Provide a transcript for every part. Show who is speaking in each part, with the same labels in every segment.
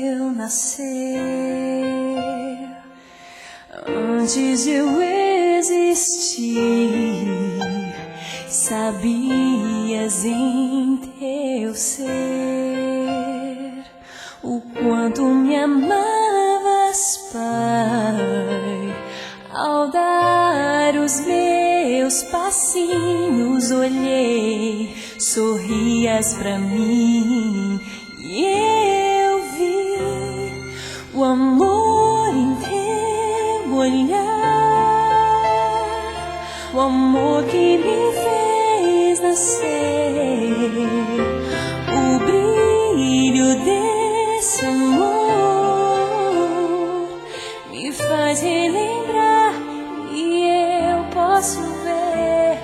Speaker 1: eu nascer, antes de eu existir, sabias em teu ser o quanto me amavas, Pai. Ao dar os meus passinhos, olhei, sorrias pra mim e eu vi o amor em teu olhar, o amor que me fez nascer, o brilho desse amor me faz relembrar e eu posso ver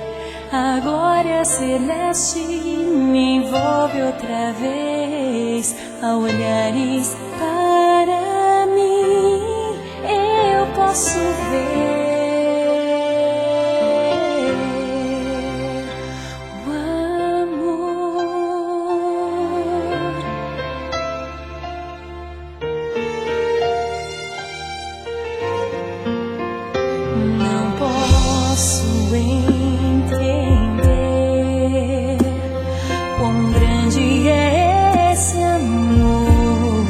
Speaker 1: a glória celeste me envolve outra vez. Ao olhares para mim, eu posso ver o amor. Não posso entender quão grande é esse amor,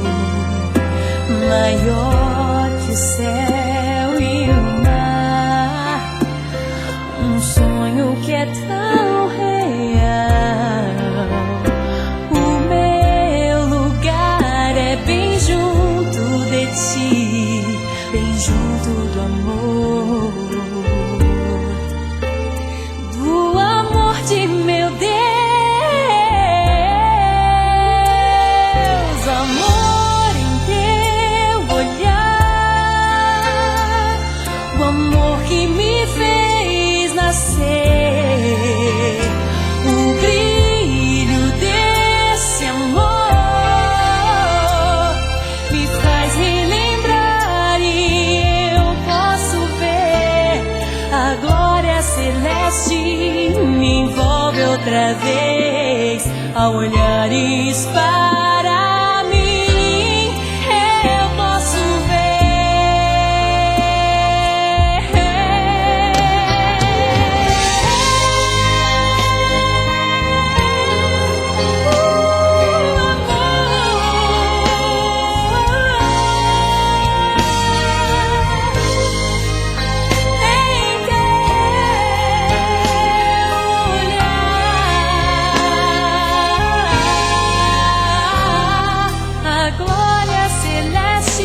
Speaker 1: maior que o céu e o mar, um sonho que é tão real. O meu lugar é bem junto de ti, bem junto do amor, do amor de meu Deus. Amor em teu olhar, o amor que me fez nascer, o brilho desse amor me faz relembrar e eu posso ver a glória celeste me envolve outra vez. Ao olhares para mim, eu posso a glória celeste